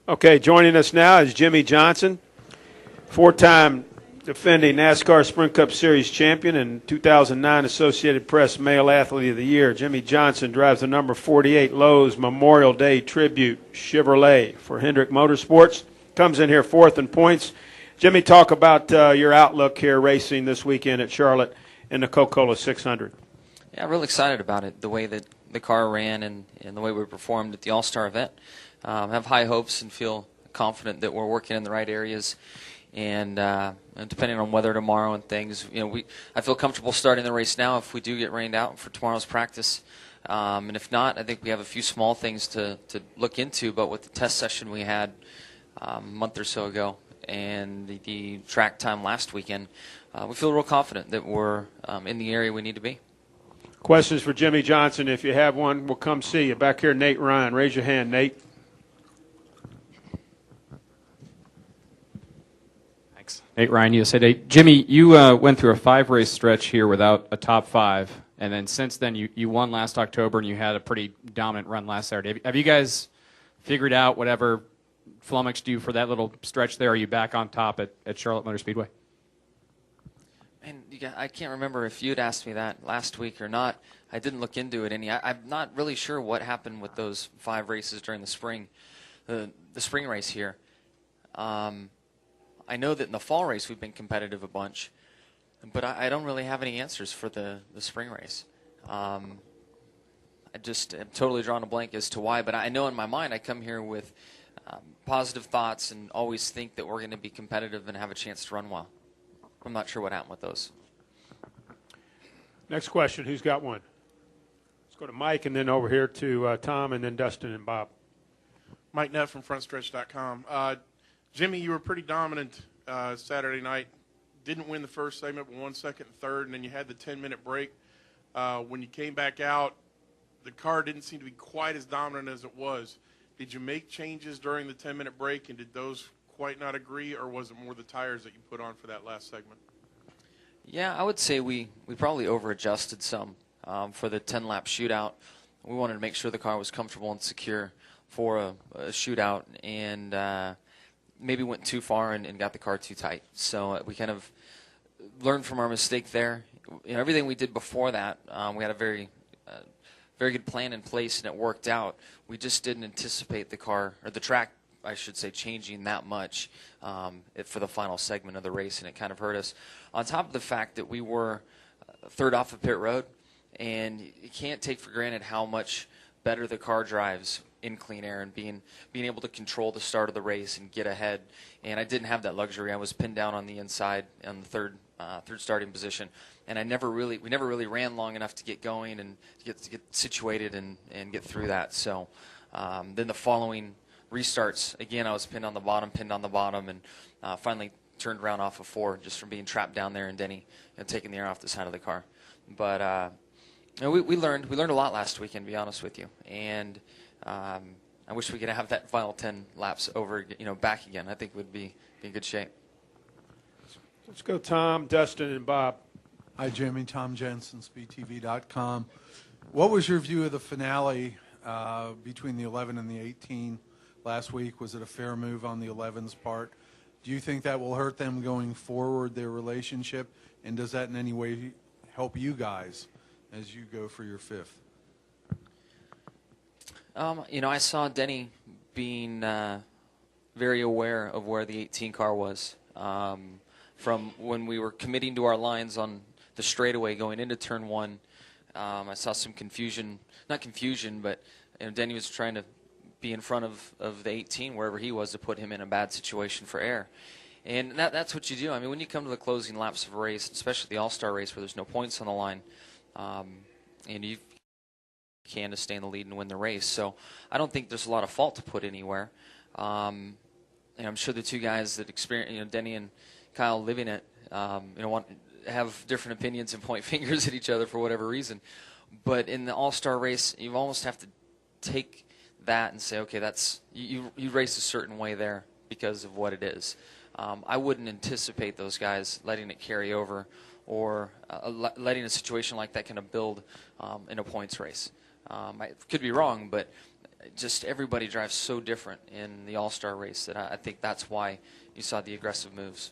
Okay, joining us now is Jimmie Johnson, four-time defending NASCAR Sprint Cup Series champion and 2009 Associated Press Male Athlete of the Year. Jimmie Johnson drives the number 48 Lowe's Memorial Day Tribute Chevrolet for Hendrick Motorsports. Comes in here fourth in points. Jimmie, talk about your outlook here racing this weekend at Charlotte in the Coca-Cola 600. Yeah, I'm really excited about it, the way that the car ran and the way we performed at the All-Star event. Have high hopes and feel confident that we're working in the right areas. And depending on weather tomorrow and things, I feel comfortable starting the race now if we do get rained out for tomorrow's practice. And if not, I think we have a few small things to look into. But with the test session we had a month or so ago and the track time last weekend, we feel real confident that we're in the area we need to be. Questions for Jimmie Johnson? If you have one, we'll come see you. Back here, Nate Ryan. Raise your hand, Nate. Nate Ryan, USA Today. Jimmie, you went through a 5-race stretch here without a top 5, and then since then you won last October and you had a pretty dominant run last Saturday. Have you guys figured out whatever flummoxed you for that little stretch there? Are you back on top at Charlotte Motor Speedway? Man, I can't remember if you'd asked me that last week or not. I didn't look into it any. I'm not really sure what happened with those 5 races during the spring, the spring race here. I know that in the fall race we've been competitive a bunch, but I don't really have any answers for the spring race. I just am totally drawn a blank as to why, but I know in my mind I come here with positive thoughts and always think that we're going to be competitive and have a chance to run well. I'm not sure what happened with those. Next question, who's got one? Let's go to Mike and then over here to Tom and then Dustin and Bob. Mike Nutt from FrontStretch.com. Jimmie, you were pretty dominant Saturday night. Didn't win the first segment, but won second and third, and then you had the 10-minute break. When you came back out, the car didn't seem to be quite as dominant as it was. Did you make changes during the 10-minute break, and did those quite not agree, or was it more the tires that you put on for that last segment? Yeah, I would say we probably over-adjusted some for the 10-lap shootout. We wanted to make sure the car was comfortable and secure for a shootout, and maybe went too far and got the car too tight. So we kind of learned from our mistake there. Everything we did before that, we had a very good plan in place, and it worked out. We just didn't anticipate the car, or the track, I should say, changing that much for the final segment of the race, and it kind of hurt us. On top of the fact that we were third off of pit road, and you can't take for granted how much better the car drives in clean air and being able to control the start of the race and get ahead. And I didn't have that luxury. I was pinned down on the inside on the third starting position, and we never really ran long enough to get going and to get situated and get through that. So then the following restarts, again, I was pinned on the bottom, and finally turned around off of 4 just from being trapped down there in Denny and taking the air off the side of the car. But we learned a lot last weekend, to be honest with you, and I wish we could have that final 10 laps over, back again. I think we'd be in good shape. Let's go Tom, Dustin, and Bob. Hi, Jimmie. Tom Jensen, SpeedTV.com. What was your view of the finale between the 11 and the 18 last week? Was it a fair move on the 11's part? Do you think that will hurt them going forward, their relationship? And does that in any way help you guys as you go for your 5th? I saw Denny being very aware of where the 18 car was. From when we were committing to our lines on the straightaway going into turn 1, I saw some confusion. Not confusion, but Denny was trying to be in front of the 18 wherever he was to put him in a bad situation for air. And that's what you do. I mean, when you come to the closing laps of a race, especially the All-Star race where there's no points on the line, and you can to stay in the lead and win the race. So I don't think there's a lot of fault to put anywhere. And I'm sure the two guys that experience, Denny and Kyle living it, have different opinions and point fingers at each other for whatever reason. But in the All-Star race, you almost have to take that and say, okay, that's you race a certain way there because of what it is. I wouldn't anticipate those guys letting it carry over or letting a situation like that kind of build in a points race. I could be wrong, but just everybody drives so different in the All-Star race that I think that's why you saw the aggressive moves.